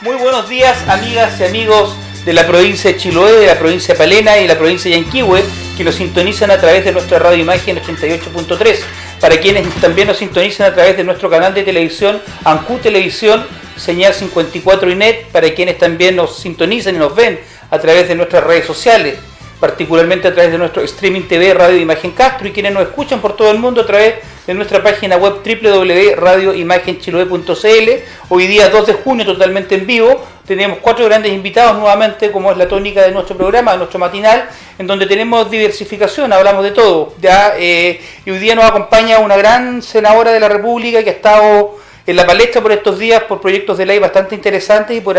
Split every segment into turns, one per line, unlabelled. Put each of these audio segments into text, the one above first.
Muy buenos días, amigas y amigos de la provincia de Chiloé, de la provincia de Palena y de la provincia de Yanquihue, que nos sintonizan a través de nuestra radio Imagen 88.3. Para quienes también nos sintonizan a través de nuestro canal de televisión, Ancu Televisión, señal 54 INET, para quienes también nos sintonizan y nos ven a través de nuestras redes sociales, particularmente a través de nuestro streaming TV Radio Imagen Castro, y quienes nos escuchan por todo el mundo a través de nuestra página web www.radioimagenchiloe.cl. Hoy día 2 de junio, totalmente en vivo, tenemos 4 grandes invitados nuevamente, como es la tónica de nuestro programa, de nuestro matinal, en donde tenemos diversificación, hablamos de todo. Y hoy día nos acompaña una gran senadora de la República que ha estado en la palestra por estos días por proyectos de ley bastante interesantes y por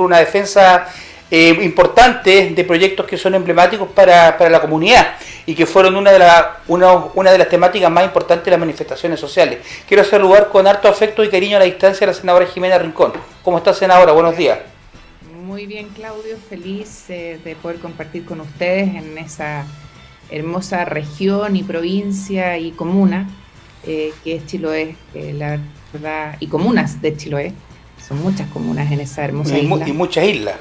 una defensa importante de proyectos que son emblemáticos para la comunidad y que fueron una de las temáticas más importantes de las manifestaciones sociales. Quiero saludar con harto afecto y cariño a la distancia a la senadora Jimena Rincón. ¿Cómo está, senadora? Buenos días.
Muy bien, Claudio, feliz de poder compartir con ustedes en esa hermosa región y provincia y comuna que es Chiloé, la verdad, y comunas de Chiloé. Son muchas comunas en esa hermosa isla.
Y muchas islas.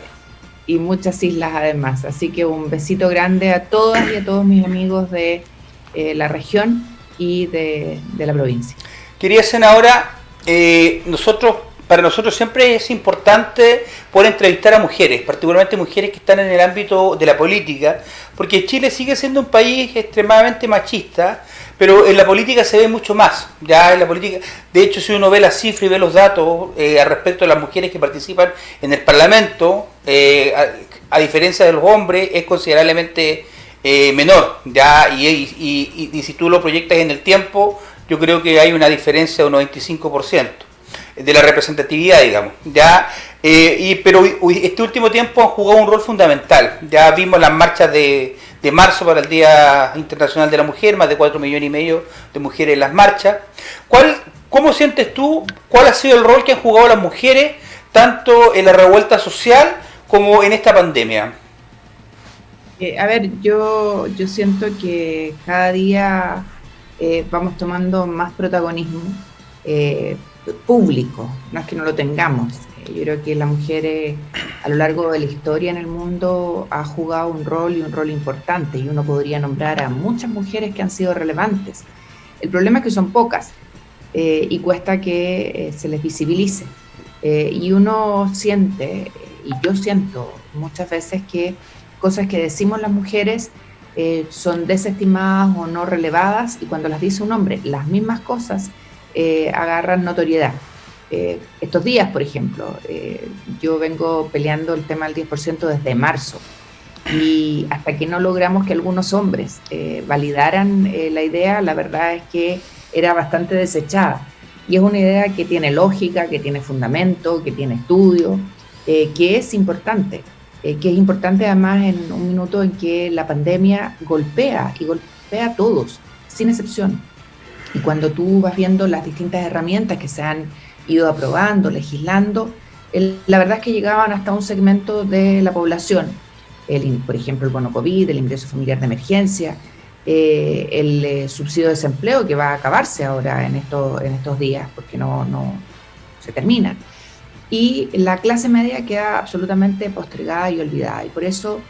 Y muchas islas además. Así que un besito grande a todas y a todos mis amigos de la región y de la provincia.
Querida senadora, para nosotros siempre es importante poder entrevistar a mujeres, particularmente mujeres que están en el ámbito de la política, porque Chile sigue siendo un país extremadamente machista, pero en la política se ve mucho más. Ya en la política, de hecho, si uno ve las cifras y ve los datos al respecto de las mujeres que participan en el Parlamento, a diferencia de los hombres, es considerablemente menor. Ya y si tú lo proyectas en el tiempo, yo creo que hay una diferencia de un 95% de la representatividad, digamos. Pero este último tiempo han jugado un rol fundamental. Ya vimos las marchas de marzo para el Día Internacional de la Mujer, más de 4,5 millones de mujeres en las marchas. ¿Cómo sientes tú, cuál ha sido el rol que han jugado las mujeres, tanto en la revuelta social como en esta pandemia?
Yo siento que cada día vamos tomando más protagonismo público, no es que no lo tengamos. Yo creo que la mujer a lo largo de la historia en el mundo ha jugado un rol y un rol importante, y uno podría nombrar a muchas mujeres que han sido relevantes. El problema es que son pocas y cuesta que se les visibilice. Y uno siente, y yo siento muchas veces, que cosas que decimos las mujeres son desestimadas o no relevadas, y cuando las dice un hombre, las mismas cosas agarran notoriedad. Estos días, por ejemplo, yo vengo peleando el tema del 10% desde marzo, y hasta que no logramos que algunos hombres validaran la idea, la verdad es que era bastante desechada, y es una idea que tiene lógica, que tiene fundamento, que tiene estudio, que es importante además en un minuto en que la pandemia golpea a todos, sin excepción. Y cuando tú vas viendo las distintas herramientas que se han ido aprobando, legislando, la verdad es que llegaban hasta un segmento de la población. Por ejemplo, el bono COVID, el ingreso familiar de emergencia, el subsidio de desempleo, que va a acabarse ahora en estos días, porque no se termina. Y la clase media queda absolutamente postergada y olvidada. Y por eso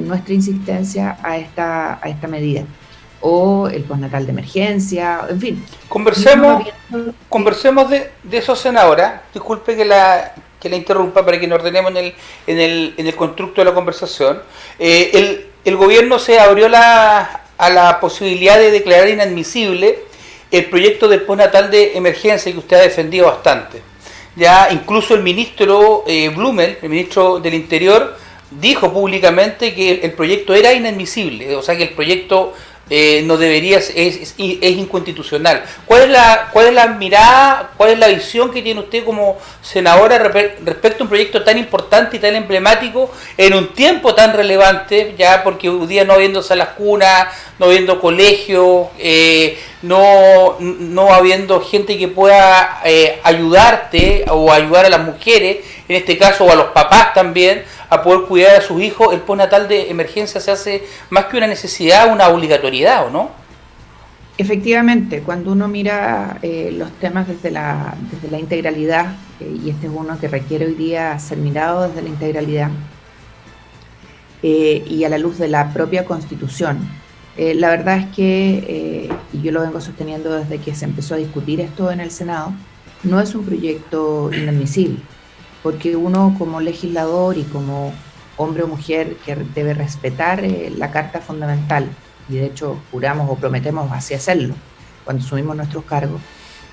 nuestra insistencia a esta medida. O el postnatal de emergencia, en fin.
Conversemos de eso, senadora. Disculpe que la interrumpa para que nos ordenemos en el constructo de la conversación. El gobierno se abrió a la posibilidad de declarar inadmisible el proyecto del postnatal de emergencia que usted ha defendido bastante. Ya incluso el ministro Blumel, el ministro del Interior, dijo públicamente que el proyecto era inadmisible, o sea que el proyecto no debería, es inconstitucional. ¿Cuál es la mirada, cuál es la visión que tiene usted como senadora respecto a un proyecto tan importante y tan emblemático en un tiempo tan relevante, ya porque hoy día no habiendo salas cunas, no habiendo colegios, no habiendo gente que pueda ayudarte o ayudar a las mujeres, en este caso, o a los papás también, a poder cuidar a sus hijos? El postnatal de emergencia se hace más que una necesidad, una obligatoriedad, ¿o no?
Efectivamente, cuando uno mira los temas desde la integralidad, y este es uno que requiere hoy día ser mirado desde la integralidad, y a la luz de la propia Constitución, la verdad es que, y yo lo vengo sosteniendo desde que se empezó a discutir esto en el Senado, no es un proyecto inadmisible, porque uno como legislador y como hombre o mujer que debe respetar la Carta Fundamental, y de hecho juramos o prometemos así hacerlo cuando asumimos nuestros cargos,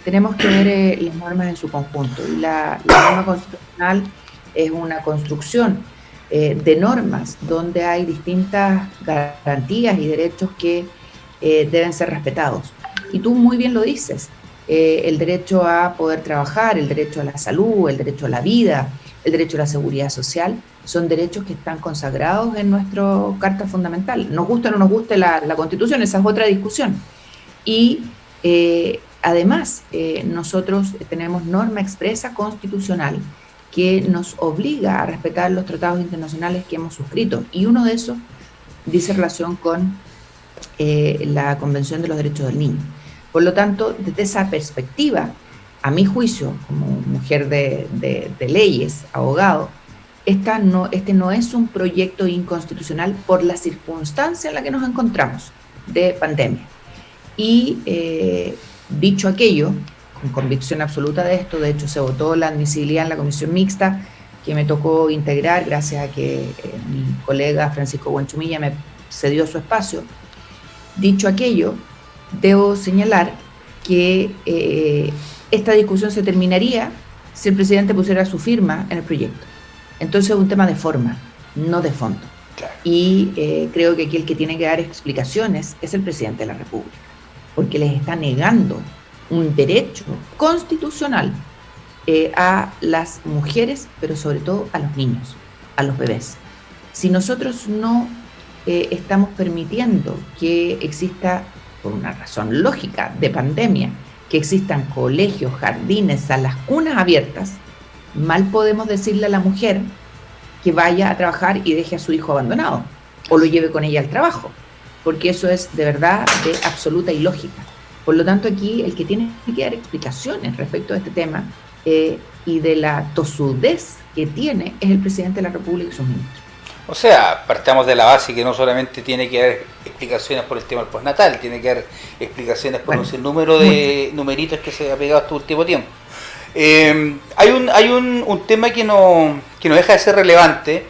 tenemos que ver las normas en su conjunto. Y la norma constitucional es una construcción de normas donde hay distintas garantías y derechos que deben ser respetados. Y tú muy bien lo dices, el derecho a poder trabajar, el derecho a la salud, el derecho a la vida, el derecho a la seguridad social, son derechos que están consagrados en nuestra Carta Fundamental. Nos guste o no nos guste la Constitución, esa es otra discusión. Y además, nosotros tenemos norma expresa constitucional que nos obliga a respetar los tratados internacionales que hemos suscrito. Y uno de esos dice relación con la Convención de los Derechos del Niño. Por lo tanto, desde esa perspectiva, a mi juicio, como mujer de leyes, abogado, este no es un proyecto inconstitucional por la circunstancia en la que nos encontramos de pandemia. Y dicho aquello, con convicción absoluta de esto, de hecho se votó la admisibilidad en la comisión mixta que me tocó integrar gracias a que mi colega Francisco Buenchumilla me cedió su espacio. Dicho aquello, debo señalar que esta discusión se terminaría si el presidente pusiera su firma en el proyecto. Entonces es un tema de forma, no de fondo. Claro. Y creo que aquí el que tiene que dar explicaciones es el presidente de la República, porque les está negando un derecho constitucional a las mujeres, pero sobre todo a los niños, a los bebés. Si nosotros no estamos permitiendo que exista, por una razón lógica de pandemia, que existan colegios, jardines, salas, cunas abiertas, mal podemos decirle a la mujer que vaya a trabajar y deje a su hijo abandonado o lo lleve con ella al trabajo, porque eso es de verdad de absoluta ilógica. Por lo tanto, aquí el que tiene que dar explicaciones respecto a este tema y de la tosudez que tiene es el presidente de la República y sus ministros.
O sea, partamos de la base que no solamente tiene que dar explicaciones por el tema del postnatal, tiene que dar explicaciones por un sinnúmero de numeritos que se ha pegado este último tiempo. Hay un tema que no deja de ser relevante,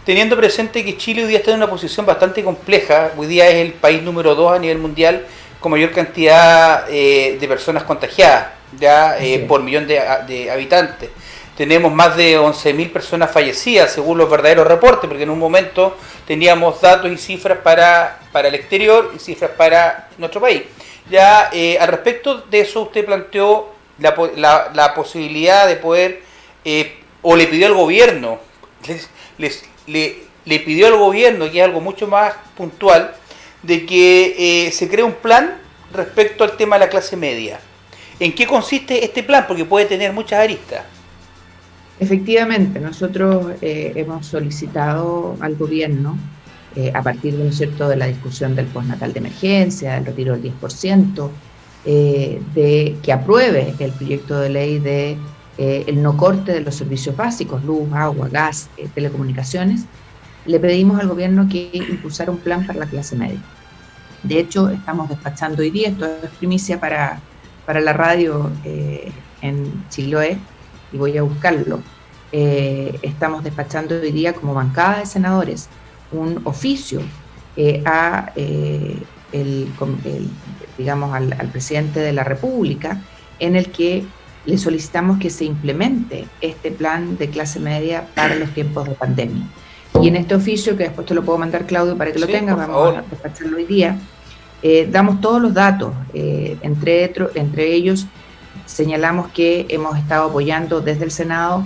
teniendo presente que Chile hoy día está en una posición bastante compleja. Hoy día es el país número 2 a nivel mundial con mayor cantidad de personas contagiadas por millón de habitantes. Tenemos más de 11.000 personas fallecidas según los verdaderos reportes, porque en un momento teníamos datos y cifras para el exterior y cifras para nuestro país. Al respecto de eso usted planteó la posibilidad de poder, o le pidió al gobierno, le pidió al gobierno, que es algo mucho más puntual, de que se cree un plan respecto al tema de la clase media. ¿En qué consiste este plan? Porque puede tener muchas aristas.
Efectivamente, nosotros hemos solicitado al gobierno, a partir ¿no es cierto?, de la discusión del postnatal de emergencia, del retiro del 10%, de que apruebe el proyecto de ley de el no corte de los servicios básicos, luz, agua, gas, telecomunicaciones. Le pedimos al gobierno que impulsara un plan para la clase media. De hecho, estamos despachando hoy día, esto es primicia para la radio en Chiloé, y voy a buscarlo. Estamos despachando hoy día como bancada de senadores un oficio al presidente de la República, en el que le solicitamos que se implemente este plan de clase media para los tiempos de pandemia. Y en este oficio, que después te lo puedo mandar, Claudio, para que lo tengas, vamos a despacharlo hoy día, damos todos los datos, entre ellos señalamos que hemos estado apoyando desde el Senado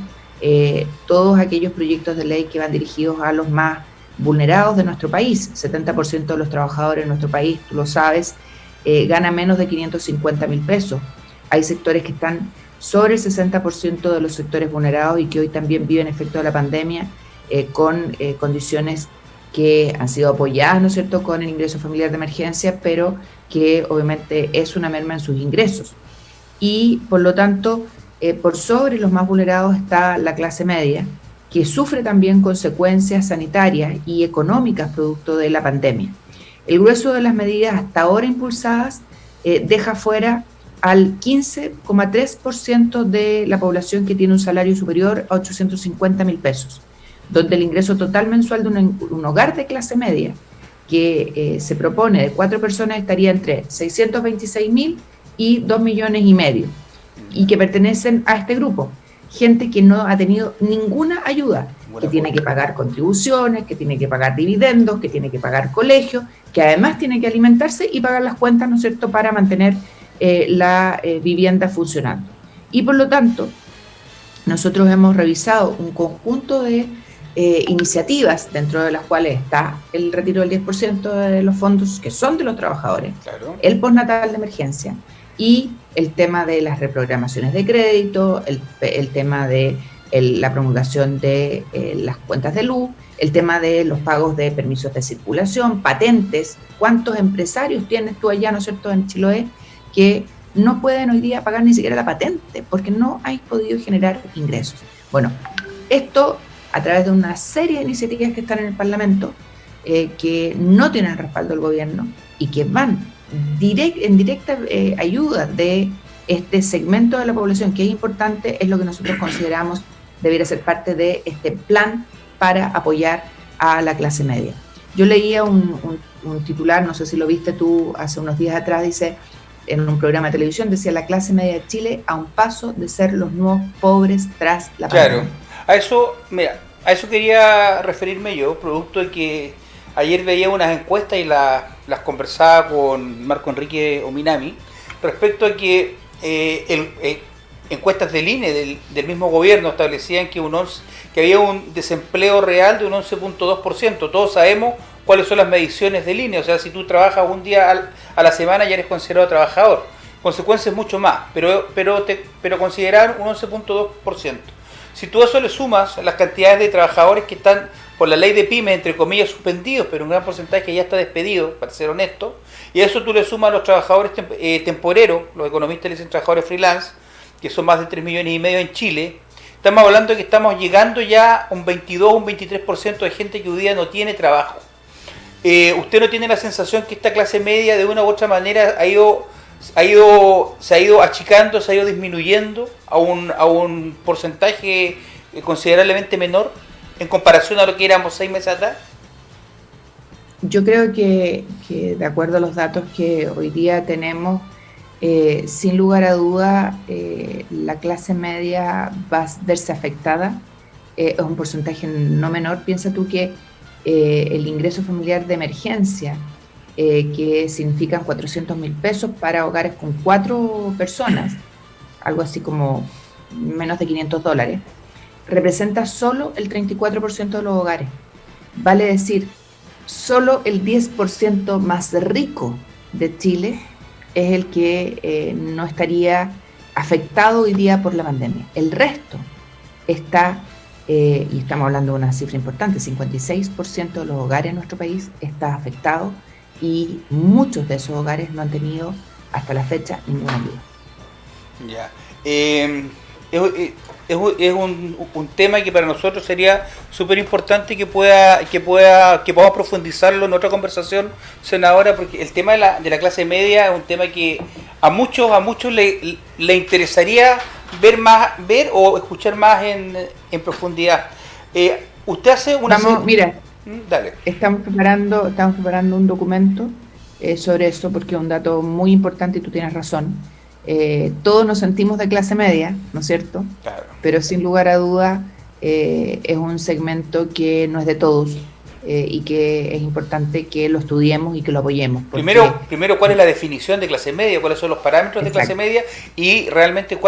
todos aquellos proyectos de ley que van dirigidos a los más vulnerados de nuestro país. 70% de los trabajadores en nuestro país, tú lo sabes, ganan menos de 550.000 pesos. Hay sectores que están sobre el 60% de los sectores vulnerados y que hoy también viven efecto de la pandemia con condiciones que han sido apoyadas, ¿no es cierto?, con el ingreso familiar de emergencia, pero que obviamente es una merma en sus ingresos. Y por lo tanto, por sobre los más vulnerados está la clase media, que sufre también consecuencias sanitarias y económicas producto de la pandemia. El grueso de las medidas hasta ahora impulsadas deja fuera al 15,3% de la población que tiene un salario superior a 850.000 pesos, donde el ingreso total mensual de un hogar de clase media que se propone de 4 personas estaría entre 626.000 y 2,5 millones, y que pertenecen a este grupo. Gente que no ha tenido ninguna ayuda, que tiene que pagar contribuciones, que tiene que pagar dividendos, que tiene que pagar colegios, que además tiene que alimentarse y pagar las cuentas, ¿no es cierto?, para mantener la vivienda funcionando. Y por lo tanto, nosotros hemos revisado un conjunto de iniciativas, dentro de las cuales está el retiro del 10% de los fondos que son de los trabajadores, claro, el postnatal de emergencia y el tema de las reprogramaciones de crédito, el tema de la promulgación de las cuentas de luz, el tema de los pagos de permisos de circulación, patentes. ¿Cuántos empresarios tienes tú allá, ¿no es cierto?, en Chiloé, que no pueden hoy día pagar ni siquiera la patente porque no hay podido generar ingresos? Bueno, esto a través de una serie de iniciativas que están en el Parlamento, que no tienen el respaldo del gobierno y que van en directa ayuda de este segmento de la población que es importante, es lo que nosotros consideramos debería ser parte de este plan para apoyar a la clase media. Yo leía un titular, no sé si lo viste tú hace unos días atrás, dice, en un programa de televisión, decía: la clase media de Chile a un paso de ser los nuevos pobres tras la pandemia.
Claro, a eso quería referirme yo, producto de que ayer veía unas encuestas y las conversaba con Marco Enrique Ominami, respecto a que encuestas del INE, del mismo gobierno, establecían que había un desempleo real de un 11,2%. Todos sabemos cuáles son las mediciones del INE, o sea, si tú trabajas un día a la semana ya eres considerado trabajador. Consecuencias mucho más, pero considerar un 11,2%. Si tú a eso le sumas las cantidades de trabajadores que están por la ley de pymes, entre comillas, suspendidos, pero un gran porcentaje que ya está despedido, para ser honesto, y a eso tú le sumas a los trabajadores temporeros, los economistas le dicen trabajadores freelance, que son más de 3,5 millones en Chile. Estamos hablando de que estamos llegando ya a un 22, un 23% de gente que hoy día no tiene trabajo. ¿Usted no tiene la sensación que esta clase media de una u otra manera se ha ido achicando, se ha ido disminuyendo a un porcentaje considerablemente menor en comparación a lo que éramos 6 meses atrás?
Yo creo que de acuerdo a los datos que hoy día tenemos, sin lugar a duda, la clase media va a verse afectada. Es un porcentaje no menor. Piensa tú que el ingreso familiar de emergencia, que significan 400.000 pesos para hogares con 4 personas, algo así como menos de $500, representa solo el 34% de los hogares. Vale decir, solo el 10% más rico de Chile es el que no estaría afectado hoy día por la pandemia. El resto está, y estamos hablando de una cifra importante, 56% de los hogares en nuestro país está afectado, y muchos de esos hogares no han tenido hasta la fecha ninguna ayuda.
Ya. Es un tema que para nosotros sería súper importante que podamos profundizarlo en otra conversación, senadora, porque el tema de la clase media es un tema que a muchos le interesaría ver o escuchar más en profundidad. Usted hace una...
Mira, dale. Estamos preparando un documento sobre eso, porque es un dato muy importante y tú tienes razón. Todos nos sentimos de clase media, ¿no es cierto? Claro. Pero sin lugar a duda es un segmento que no es de todos, y que es importante que lo estudiemos y que lo apoyemos.
Primero, ¿cuál es la definición de clase media? ¿Cuáles son los parámetros de clase media? Y realmente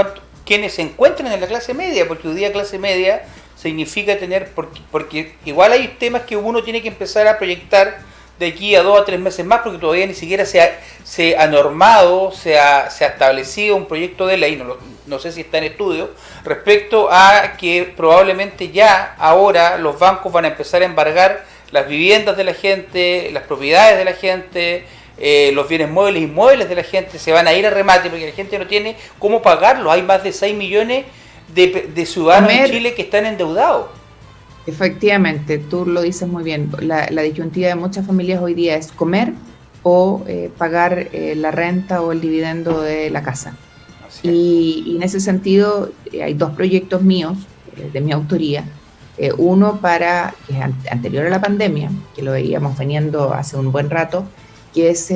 quiénes se encuentran en la clase media, porque hoy día clase media significa tener, porque igual hay temas que uno tiene que empezar a proyectar de aquí a 2 a 3 meses más, porque todavía ni siquiera se ha normado, se ha establecido un proyecto de ley, no sé si está en estudio, respecto a que probablemente ya ahora los bancos van a empezar a embargar las viviendas de la gente, las propiedades de la gente, los bienes muebles y inmuebles de la gente se van a ir a remate porque la gente no tiene cómo pagarlo. Hay más de 6 millones de ciudadanos en Chile que están endeudados.
Efectivamente, tú lo dices muy bien. La disyuntiva de muchas familias hoy día es comer o pagar la renta o el dividendo de la casa. Y en ese sentido hay dos proyectos míos, de mi autoría. Uno que es anterior a la pandemia, que lo veíamos veniendo hace un buen rato, que es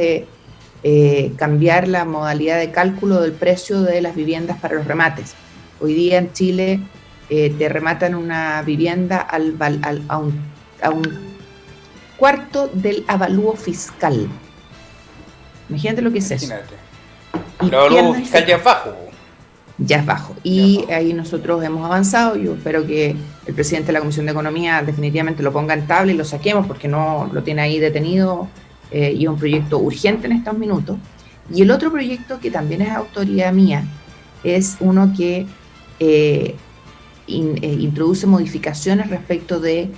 cambiar la modalidad de cálculo del precio de las viviendas para los remates. Hoy día en Chile te rematan una vivienda a un cuarto del avalúo fiscal. Imagínate lo que es eso.
El avalúo fiscal ya es bajo.
Ya es bajo. Y ahí nosotros hemos avanzado. Yo espero que el presidente de la Comisión de Economía definitivamente lo ponga en tabla y lo saquemos porque no lo tiene ahí detenido y es un proyecto urgente en estos minutos. Y el otro proyecto que también es autoría mía es uno que introduce modificaciones respecto de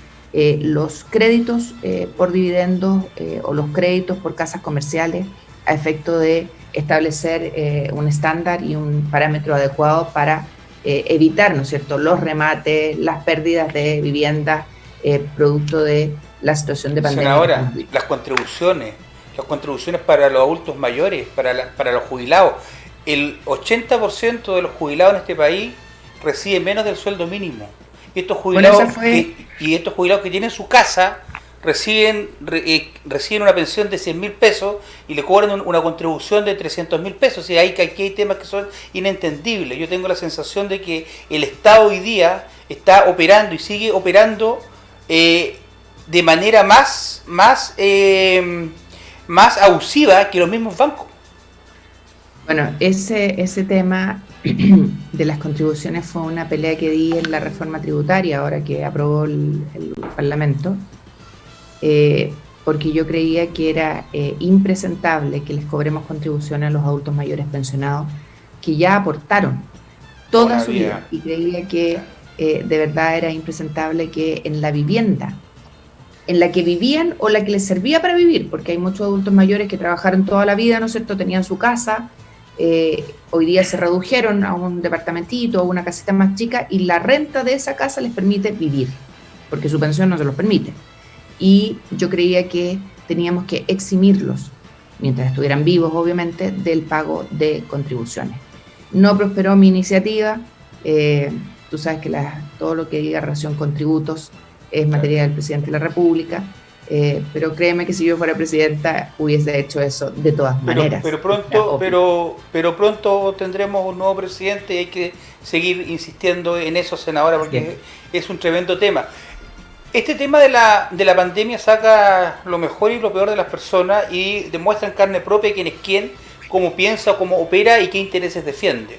los créditos por dividendos o los créditos por casas comerciales a efecto de establecer un estándar y un parámetro adecuado para evitar, ¿no es cierto?, los remates, las pérdidas de viviendas producto de la situación de pandemia.
Ahora, las contribuciones para los adultos mayores, para los jubilados, el 80% de los jubilados en este país reciben menos del sueldo mínimo. Y estos jubilados, que tienen su casa reciben una pensión de 100.000 pesos y le cobran una contribución de 300.000 pesos. Y aquí hay temas que son inentendibles. Yo tengo la sensación de que el Estado hoy día está operando y sigue operando de manera más abusiva que los mismos bancos.
Bueno, ese tema de las contribuciones fue una pelea que di en la reforma tributaria, ahora que aprobó el Parlamento, porque yo creía que era impresentable que les cobremos contribuciones a los adultos mayores pensionados que ya aportaron toda su vida, y creía que de verdad era impresentable que en la vivienda en la que vivían o la que les servía para vivir, porque hay muchos adultos mayores que trabajaron toda la vida, ¿no es cierto?, tenían su casa, hoy día se redujeron a un departamentito, a una casita más chica, y la renta de esa casa les permite vivir, porque su pensión no se los permite. Y yo creía que teníamos que eximirlos, mientras estuvieran vivos, obviamente, del pago de contribuciones. No prosperó mi iniciativa. Tú sabes que todo lo que diga relación con tributos es materia del presidente de la República, pero créeme que si yo fuera presidenta hubiese hecho eso de todas maneras.
Pero pronto tendremos un nuevo presidente y hay que seguir insistiendo en eso, senadora, porque es un tremendo tema. Este tema de la pandemia saca lo mejor y lo peor de las personas y demuestra en carne propia quién es quién, cómo piensa, cómo opera y qué intereses defiende.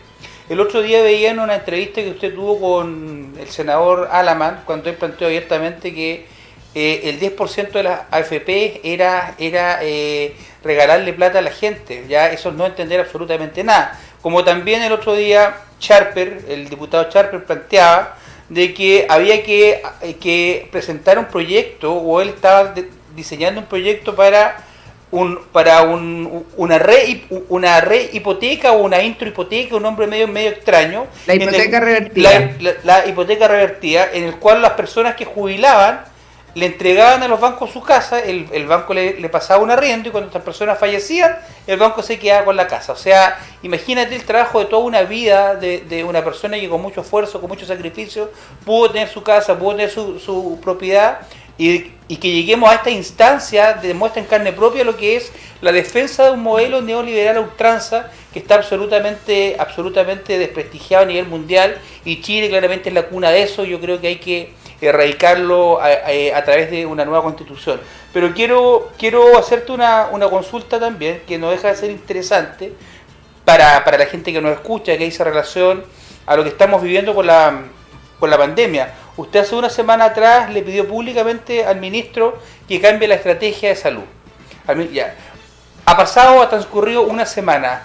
El otro día veía en una entrevista que usted tuvo con el senador Alamán, cuando él planteó abiertamente que el 10% de las AFP era regalarle plata a la gente. Ya eso es no entender absolutamente nada. Como también el otro día el diputado Charper planteaba de que había que presentar un proyecto, o él estaba diseñando un proyecto para una rehipoteca o una introhipoteca, un nombre medio extraño.
La hipoteca revertida.
La hipoteca revertida, en el cual las personas que jubilaban le entregaban a los bancos su casa, el banco le pasaba un arriendo y cuando estas personas fallecían, el banco se quedaba con la casa. O sea, imagínate el trabajo de toda una vida de una persona que con mucho esfuerzo, con mucho sacrificio, pudo tener su casa, pudo tener su propiedad. Y que lleguemos a esta instancia demuestra en carne propia lo que es la defensa de un modelo neoliberal a ultranza que está absolutamente desprestigiado a nivel mundial, y Chile claramente es la cuna de eso. Yo creo que hay que erradicarlo a través de una nueva constitución. Pero quiero hacerte una consulta también que no deja de ser interesante para la gente que nos escucha, que dice relación a lo que estamos viviendo con la pandemia. Usted hace una semana atrás le pidió públicamente al ministro que cambie la estrategia de salud. Ha transcurrido una semana.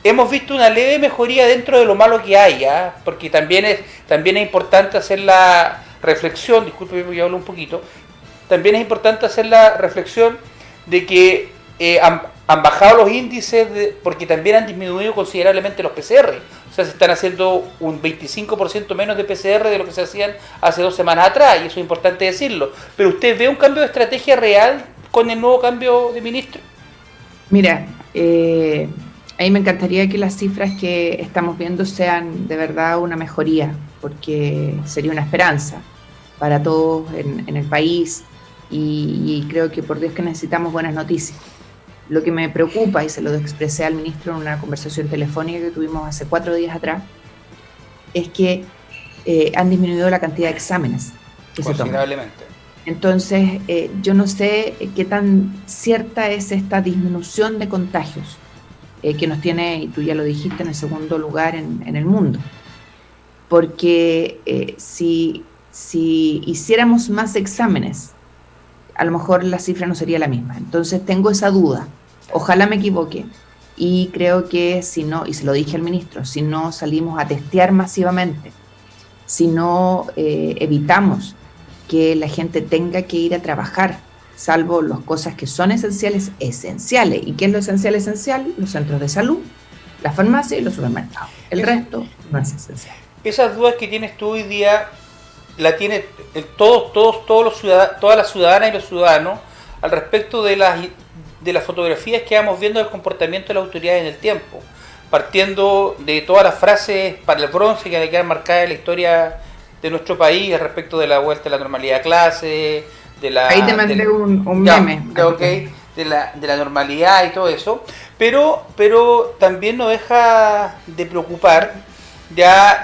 Hemos visto una leve mejoría dentro de lo malo que hay, porque también es importante hacer la reflexión, disculpe, voy a hablar un poquito, también es importante hacer la reflexión de que han bajado los índices porque también han disminuido considerablemente los PCR. O sea, se están haciendo un 25% menos de PCR de lo que se hacían hace 2 semanas atrás, y eso es importante decirlo. Pero ¿usted ve un cambio de estrategia real con el nuevo cambio de ministro?
Mira, a mí me encantaría que las cifras que estamos viendo sean de verdad una mejoría, porque sería una esperanza para todos en el país, y creo que por Dios que necesitamos buenas noticias. Lo que me preocupa, y se lo expresé al ministro en una conversación telefónica que tuvimos hace 4 días atrás, es que han disminuido la cantidad de exámenes que se toman.
Considerablemente.
Entonces, yo no sé qué tan cierta es esta disminución de contagios que nos tiene, y tú ya lo dijiste, en el segundo lugar en el mundo. Porque si hiciéramos más exámenes, a lo mejor la cifra no sería la misma. Entonces tengo esa duda. Ojalá me equivoque. Y creo que si no, y se lo dije al ministro, si no salimos a testear masivamente, si no evitamos que la gente tenga que ir a trabajar, salvo las cosas que son esenciales. ¿Y qué es lo esencial? Los centros de salud, la farmacia y los supermercados. El resto no es esencial.
Esas dudas que tienes tú hoy día la tiene todas las ciudadanas y los ciudadanos al respecto de las fotografías que vamos viendo del comportamiento de las autoridades en el tiempo, partiendo de todas las frases para el bronce que van a quedar marcadas en la historia de nuestro país al respecto de la vuelta a la normalidad a clase,
ahí te mandé un meme.
Okay, de la normalidad y todo eso, pero también nos deja de preocupar ya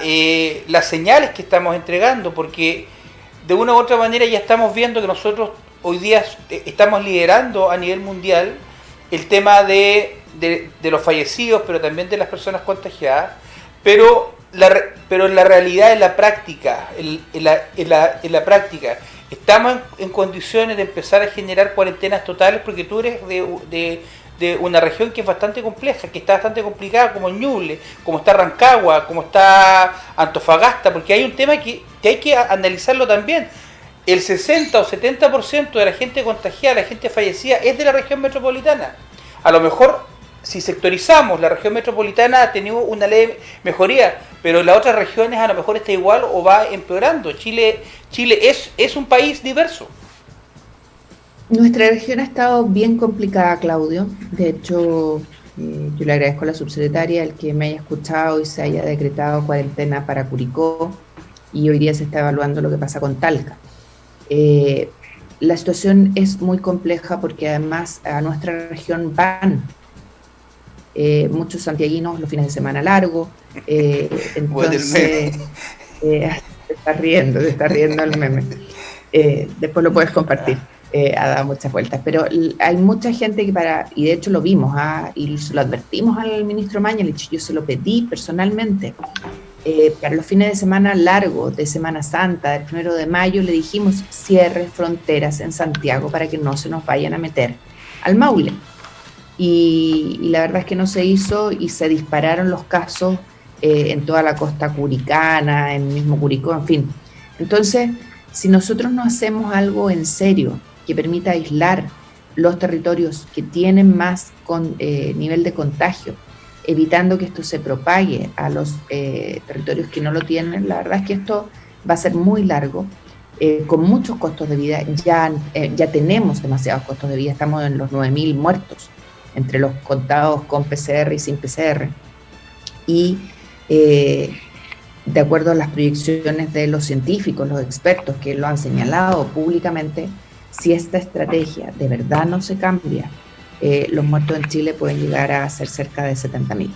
las señales que estamos entregando, porque de una u otra manera ya estamos viendo que nosotros hoy día estamos liderando a nivel mundial el tema de los fallecidos, pero también de las personas contagiadas, pero en la realidad, en la práctica, estamos en condiciones de empezar a generar cuarentenas totales, porque tú eres de una región que es bastante compleja, que está bastante complicada, como Ñuble, como está Rancagua, como está Antofagasta, porque hay un tema que hay que analizarlo también. El 60 o 70% de la gente contagiada, la gente fallecida, es de la región metropolitana. A lo mejor, si sectorizamos, la región metropolitana ha tenido una leve mejoría, pero en las otras regiones a lo mejor está igual o va empeorando. Chile es un país diverso.
Nuestra región ha estado bien complicada, Claudio. De hecho, yo le agradezco a la subsecretaria el que me haya escuchado y se haya decretado cuarentena para Curicó, y hoy día se está evaluando lo que pasa con Talca. La situación es muy compleja porque además a nuestra región van muchos santiaguinos los fines de semana largos. Entonces, te estás riendo el meme. Después lo puedes compartir. Ha dado muchas vueltas, pero hay mucha gente que y de hecho lo vimos, y lo advertimos al ministro Mañalich, yo se lo pedí personalmente, para los fines de semana largos, de Semana Santa, del 1 de mayo, le dijimos cierre fronteras en Santiago para que no se nos vayan a meter al Maule, y la verdad es que no se hizo, y se dispararon los casos en toda la costa curicana, en el mismo Curicó, en fin. Entonces, si nosotros no hacemos algo en serio que permita aislar los territorios que tienen más nivel de contagio, evitando que esto se propague a los territorios que no lo tienen, la verdad es que esto va a ser muy largo, con muchos costos de vida. Ya tenemos demasiados costos de vida, estamos en los 9.000 muertos, entre los contados con PCR y sin PCR. Y de acuerdo a las proyecciones de los científicos, los expertos que lo han señalado públicamente, si esta estrategia de verdad no se cambia, los muertos en Chile pueden llegar a ser cerca de 70.000,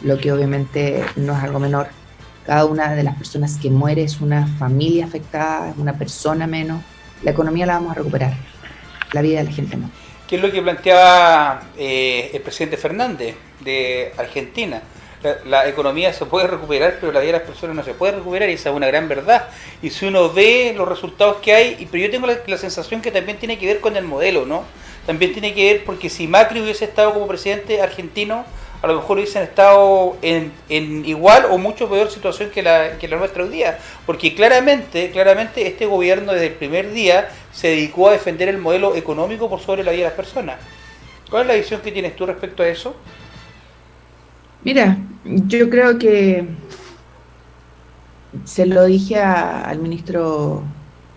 lo que obviamente no es algo menor. Cada una de las personas que muere es una familia afectada, es una persona menos. La economía la vamos a recuperar, la vida de la gente no.
¿Qué es lo que planteaba el presidente Fernández de Argentina? La economía se puede recuperar, pero la vida de las personas no se puede recuperar, y esa es una gran verdad. Y si uno ve los resultados que hay, pero yo tengo la sensación que también tiene que ver con el modelo, ¿no? También tiene que ver, porque si Macri hubiese estado como presidente argentino a lo mejor hubiesen estado en igual o mucho peor situación que la nuestra hoy día, porque claramente este gobierno desde el primer día se dedicó a defender el modelo económico por sobre la vida de las personas. ¿Cuál es la visión que tienes tú respecto a eso?
Mira, yo creo que se lo dije al ministro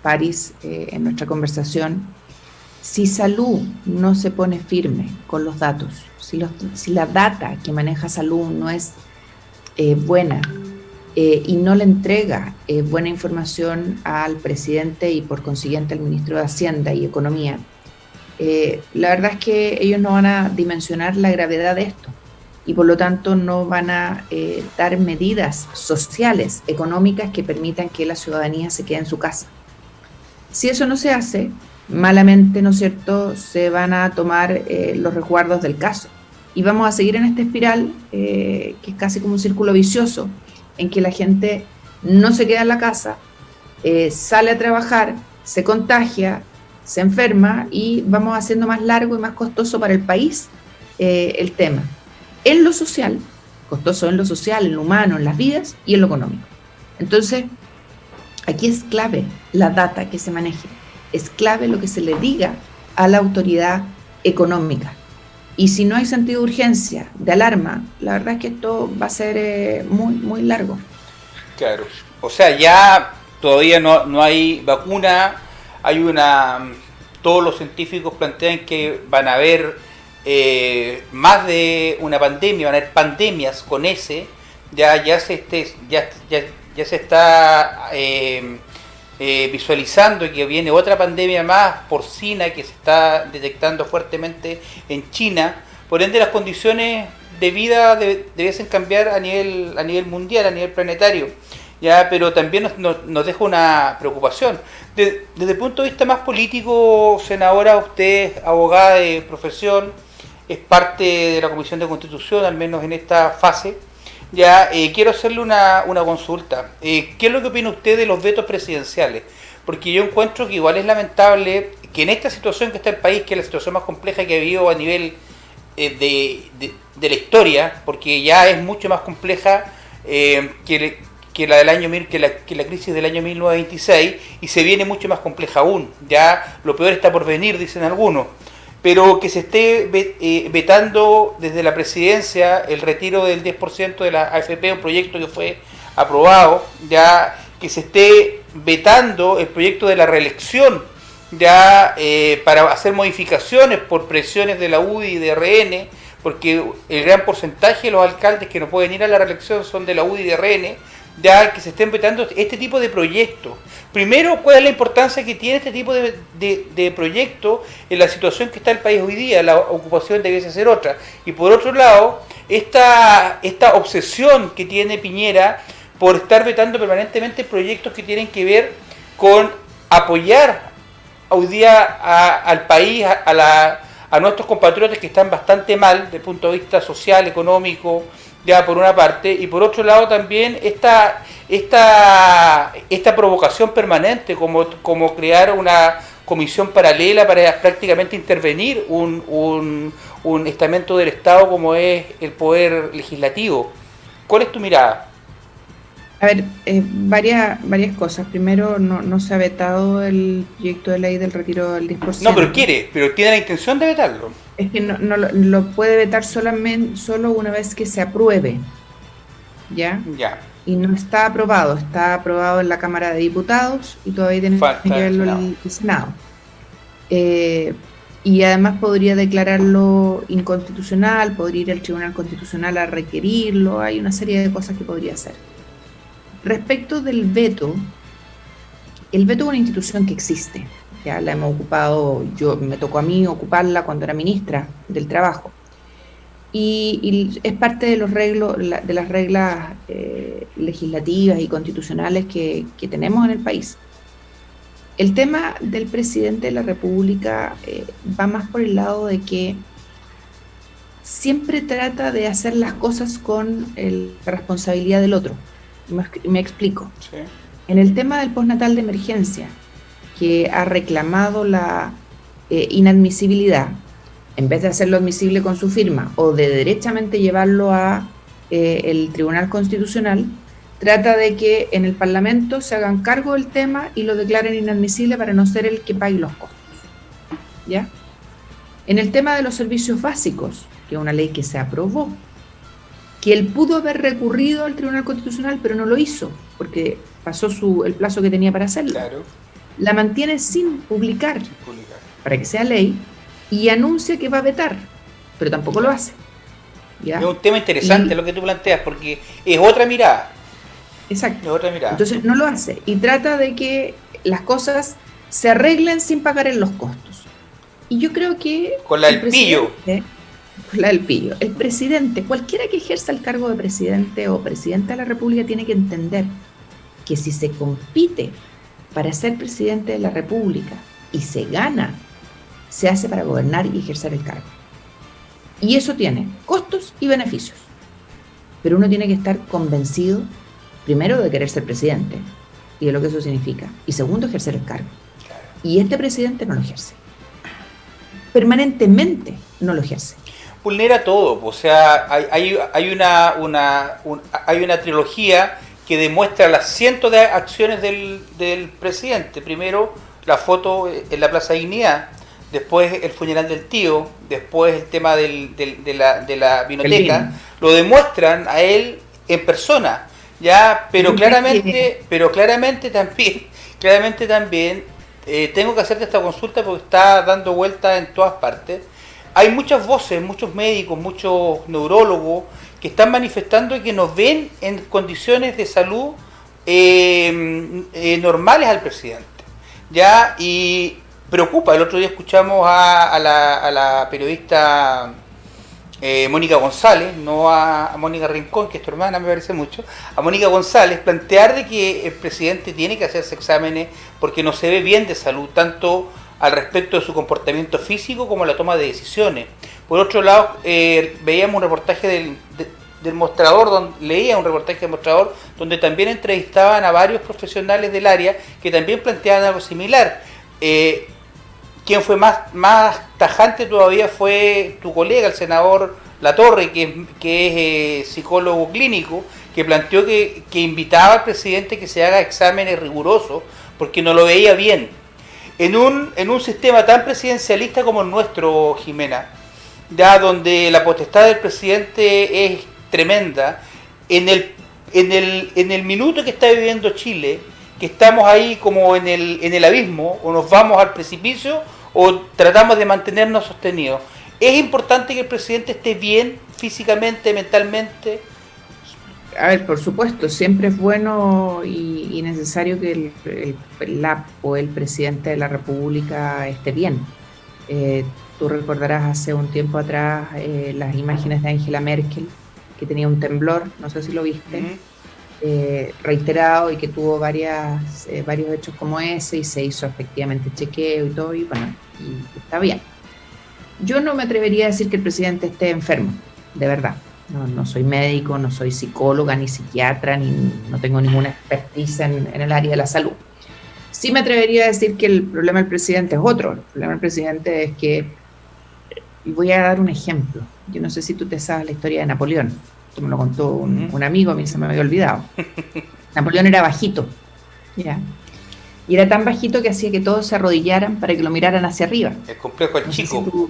París en nuestra conversación. Si Salud no se pone firme con los datos, si la data que maneja Salud no es buena y no le entrega buena información al presidente y por consiguiente al ministro de Hacienda y Economía, la verdad es que ellos no van a dimensionar la gravedad de esto y por lo tanto no van a dar medidas sociales, económicas que permitan que la ciudadanía se quede en su casa. Si eso no se hace, malamente, ¿no es cierto?, se van a tomar los resguardos del caso. Y vamos a seguir en esta espiral, que es casi como un círculo vicioso, en que la gente no se queda en la casa, sale a trabajar, se contagia, se enferma y vamos haciendo más largo y más costoso para el país el tema. En lo social, costoso en lo social, en lo humano, en las vidas y en lo económico. Entonces, aquí es clave la data que se maneje. Es clave lo que se le diga a la autoridad económica. Y si no hay sentido de urgencia, de alarma, la verdad es que esto va a ser muy, muy largo.
Claro. O sea, ya todavía no hay vacuna, todos los científicos plantean que van a haber más de una pandemia, van a haber pandemias con ese, ya se está visualizando que viene otra pandemia más porcina que se está detectando fuertemente en China. Por ende, las condiciones de vida debiesen cambiar a nivel mundial, a nivel planetario. Ya, pero también nos deja una preocupación. Desde el punto de vista más político, senadora, usted es abogada de profesión, es parte de la Comisión de Constitución, al menos en esta fase. Ya, quiero hacerle una consulta. ¿Qué es lo que opina usted de los vetos presidenciales? Porque yo encuentro que igual es lamentable que en esta situación que está el país, que es la situación más compleja que ha habido a nivel de la historia, porque ya es mucho más compleja que la crisis del año 1926, y se viene mucho más compleja aún. Ya lo peor está por venir, dicen algunos. Pero que se esté vetando desde la presidencia el retiro del 10% de la AFP, un proyecto que fue aprobado, ya que se esté vetando el proyecto de la reelección, ya para hacer modificaciones por presiones de la UDI y de RN, porque el gran porcentaje de los alcaldes que no pueden ir a la reelección son de la UDI y de RN, ya que se estén vetando este tipo de proyectos. Primero, ¿cuál es la importancia que tiene este tipo de proyectos en la situación que está el país hoy día? La ocupación debiese ser otra. Y por otro lado, esta obsesión que tiene Piñera por estar vetando permanentemente proyectos que tienen que ver con apoyar hoy día al país, a nuestros compatriotas que están bastante mal desde el punto de vista social, económico, ya por una parte, y por otro lado también esta provocación permanente, como crear una comisión paralela para prácticamente intervenir un estamento del Estado como es el Poder Legislativo. ¿Cuál es tu mirada?
A ver, varias cosas. Primero, no se ha vetado el proyecto de ley del retiro del 10%.
No, pero tiene la intención de vetarlo.
Es que no lo puede vetar solo una vez que se apruebe, ¿ya?
Ya.
Y no está aprobado en la Cámara de Diputados y todavía tiene que verlo el Senado. Y además podría declararlo inconstitucional, podría ir al Tribunal Constitucional a requerirlo, hay una serie de cosas que podría hacer. Respecto del veto, el veto es una institución que existe, ya la hemos ocupado, me tocó a mí ocuparla cuando era ministra del Trabajo, y es parte de las reglas legislativas y constitucionales que tenemos en el país. El tema del presidente de la República va más por el lado de que siempre trata de hacer las cosas con la responsabilidad del otro. Me explico.
Sí.
En el tema del postnatal de emergencia, que ha reclamado la inadmisibilidad, en vez de hacerlo admisible con su firma o de derechamente llevarlo a el Tribunal Constitucional, trata de que en el Parlamento se hagan cargo del tema y lo declaren inadmisible para no ser el que pague los costos. ¿Ya? En el tema de los servicios básicos, que es una ley que se aprobó, que él pudo haber recurrido al Tribunal Constitucional, pero no lo hizo, porque pasó el plazo que tenía para hacerlo.
Claro.
La mantiene sin publicar, para que sea ley, y anuncia que va a vetar, pero tampoco lo hace. ¿Ya?
Es un tema interesante lo que tú planteas, porque es otra mirada.
Exacto.
Es otra mirada.
Entonces no lo hace, y trata de que las cosas se arreglen sin pagar en los costos. Y yo creo que...
Con la del pillo.
La del pillo. El presidente, cualquiera que ejerza el cargo de presidente o presidenta de la República, tiene que entender que si se compite para ser presidente de la República y se gana, se hace para gobernar y ejercer el cargo. Y eso tiene costos y beneficios. Pero uno tiene que estar convencido, primero, de querer ser presidente y de lo que eso significa. Y segundo, ejercer el cargo. Y este presidente no lo ejerce. Permanentemente no lo ejerce.
Vulnera todo, o sea, hay una trilogía que demuestra las cientos de acciones del presidente. Primero, la foto en la Plaza Dignidad, después el funeral del tío, después el tema de la vinoteca. Lo demuestran a él en persona, ya, pero claramente también tengo que hacerte esta consulta porque está dando vuelta en todas partes. Hay muchas voces, muchos médicos, muchos neurólogos que están manifestando y que nos ven en condiciones de salud normales al presidente, ya, y preocupa. El otro día escuchamos a la periodista Mónica González, no a Mónica Rincón, que es tu hermana, me parece mucho, a Mónica González plantear de que el presidente tiene que hacerse exámenes porque no se ve bien de salud, tanto al respecto de su comportamiento físico como la toma de decisiones. Por otro lado, veíamos un reportaje del Mostrador, leía un reportaje del Mostrador, donde también entrevistaban a varios profesionales del área que también planteaban algo similar. Quien fue más tajante todavía fue tu colega, el senador Latorre, que es psicólogo clínico, que planteó que invitaba al presidente que se haga exámenes rigurosos porque no lo veía bien. En un sistema tan presidencialista como el nuestro, Jimena, ya donde la potestad del presidente es tremenda, en el minuto que está viviendo Chile, que estamos ahí como en el abismo, o nos vamos al precipicio, o tratamos de mantenernos sostenidos. Es importante que el presidente esté bien físicamente, mentalmente.
A ver, por supuesto, siempre es bueno y necesario que el presidente de la República esté bien. Tú recordarás hace un tiempo atrás las imágenes de Angela Merkel, que tenía un temblor, no sé si lo viste, reiterado, y que tuvo varios hechos como ese, y se hizo efectivamente chequeo y todo, y bueno, y está bien. Yo no me atrevería a decir que el presidente esté enfermo, de verdad. No soy médico, no soy psicóloga, ni psiquiatra, no tengo ninguna expertise en el área de la salud. Sí me atrevería a decir que el problema del presidente es otro. El problema del presidente es que, y voy a dar un ejemplo, yo no sé si tú te sabes la historia de Napoleón, que me lo contó un amigo, a mí se me había olvidado. Napoleón era bajito, ¿ya? Y era tan bajito que hacía que todos se arrodillaran para que lo miraran hacia arriba.
El complejo del chico.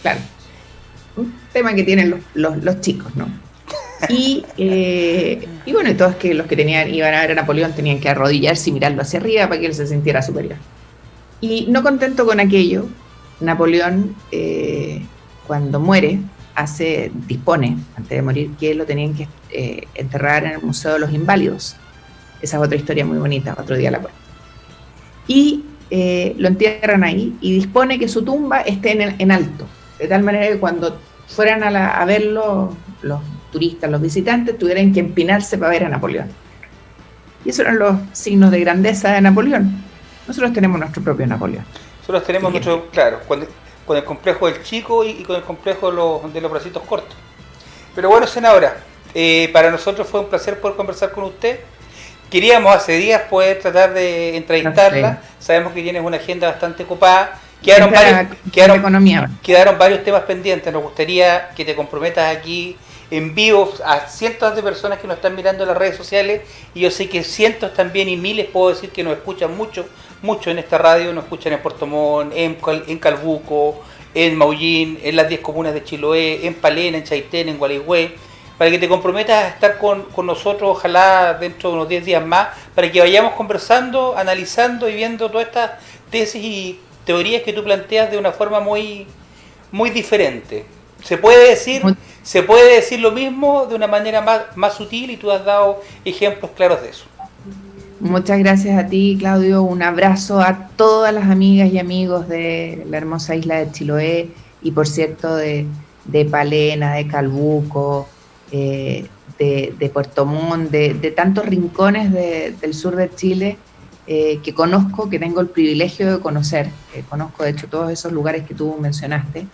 Claro. Un tema que tienen los chicos, ¿no? Y bueno, y todos los que iban a ver a Napoleón tenían que arrodillarse y mirarlo hacia arriba para que él se sintiera superior. Y no contento con aquello, Napoleón, cuando muere, dispone, antes de morir, que lo tenían que enterrar en el Museo de los Inválidos. Esa es otra historia muy bonita, otro día la cuento. Y lo entierran ahí y dispone que su tumba esté en alto, de tal manera que cuando fueran a verlo los turistas, los visitantes, tuvieran que empinarse para ver a Napoleón. Y esos eran los signos de grandeza de Napoleón. Nosotros tenemos nuestro propio Napoleón.
Nosotros tenemos nuestro, claro, con el complejo del chico y con el complejo de los bracitos cortos. Pero bueno, senadora, para nosotros fue un placer poder conversar con usted. Queríamos hace días poder tratar de entrevistarla. Sabemos que tienes una agenda bastante ocupada quedaron varios temas pendientes. Nos gustaría que te comprometas aquí en vivo a cientos de personas que nos están mirando en las redes sociales, y yo sé que cientos también y miles, puedo decir, que nos escuchan mucho en esta radio, nos escuchan en Puerto Montt, en Calbuco, en Maullín, en las 10 comunas de Chiloé, en Palena, en Chaitén, en Gualeguay, para que te comprometas a estar con nosotros, ojalá dentro de unos 10 días más, para que vayamos conversando, analizando y viendo todas estas tesis y teorías que tú planteas de una forma muy, muy diferente. Se puede decir lo mismo de una manera más sutil, y tú has dado ejemplos claros de eso.
Muchas gracias a ti, Claudio. Un abrazo a todas las amigas y amigos de la hermosa isla de Chiloé y, por cierto, de Palena, de Calbuco, de Puerto Montt, de tantos rincones del sur de Chile que conozco, que tengo el privilegio de conocer. Conozco, de hecho, todos esos lugares que tú mencionaste.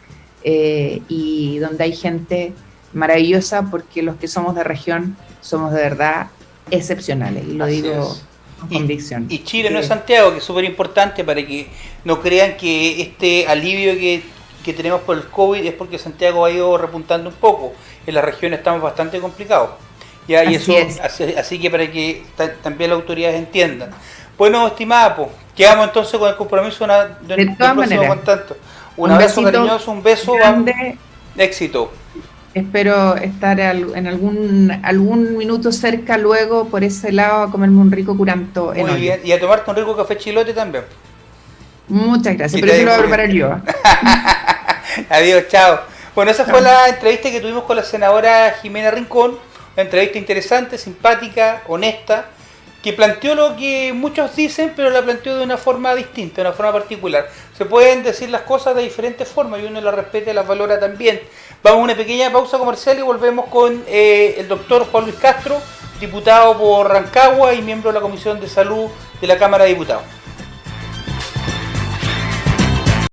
Y donde hay gente maravillosa, porque los que somos de región somos de verdad excepcionales, y lo digo con convicción.
Y Chile no es Santiago, que es súper importante, para que no crean que este alivio que tenemos por el COVID es porque Santiago ha ido repuntando un poco. En la región estamos bastante complicados. ¿Ya? Y así que para que también las autoridades entiendan. Bueno, estimada, pues, quedamos entonces con el compromiso
de todas maneras.
Contacto. Un abrazo cariñoso, un beso,
grande,
éxito.
Espero estar en algún minuto cerca luego por ese lado a comerme un rico curanto.
Muy bien, y a tomarte un rico café chilote también.
Muchas gracias, pero eso lo voy a preparar yo.
Adiós, chao. Bueno, esa fue la entrevista que tuvimos con la senadora Jimena Rincón, una entrevista interesante, simpática, honesta, que planteó lo que muchos dicen, pero la planteó de una forma distinta, de una forma particular. Se pueden decir las cosas de diferentes formas y uno las respeta y las valora también. Vamos a una pequeña pausa comercial y volvemos con el doctor Juan Luis Castro, diputado por Rancagua y miembro de la Comisión de Salud de la Cámara de Diputados.